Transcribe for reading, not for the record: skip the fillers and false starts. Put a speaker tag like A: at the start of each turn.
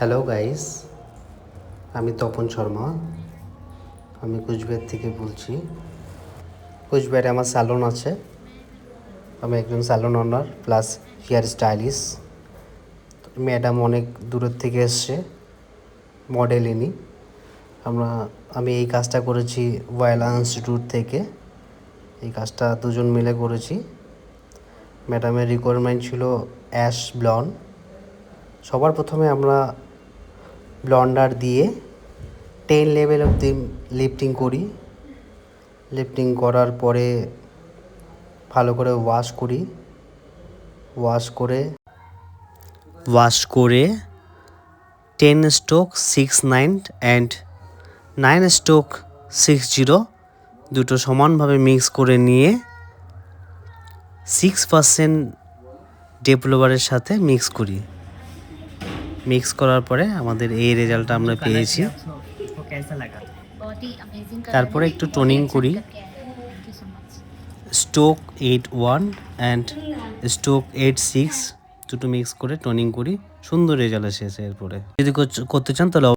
A: Hello guys, আমি তপন শর্মা। আমি কুচবিহার থেকে বলছি। কুচবিহারে আমার স্যালন আছে। আমি একজন স্যালন ওনার প্লাস হেয়ার স্টাইলিস্ট। ম্যাডাম অনেক দূরের থেকে এসছে, মডেল ইনি। আমি এই কাজটা করেছি ওয়াইলা ইনস্টিটিউট থেকে। এই কাজটা দুজন মিলে করেছি। ম্যাডামের রিকোয়ারমেন্ট ছিল অ্যাশ ব্লন্ড। সবার প্রথমে আমরা ব্লন্ডার দিয়ে 10 লেভেল অবধি লিফটিং করি। লিফটিং করার পরে ভালো করে ওয়াশ করে 10/69 অ্যান্ড 9/60 দুটো সমানভাবে মিক্স করে নিয়ে 6% ডেভেলপারের সাথে মিক্স করি। মিক্স করার পরে আমাদের এই রেজাল্টটা আমরা পেয়েছি। তারপরে একটু টোনিং করি। স্টোক 8-1 অ্যান্ড স্টোক 8-6 দুটো মিক্স করে টোনিং করি। সুন্দর রেজাল্ট এসেছে। এরপরে যদি করতে চান তাহলে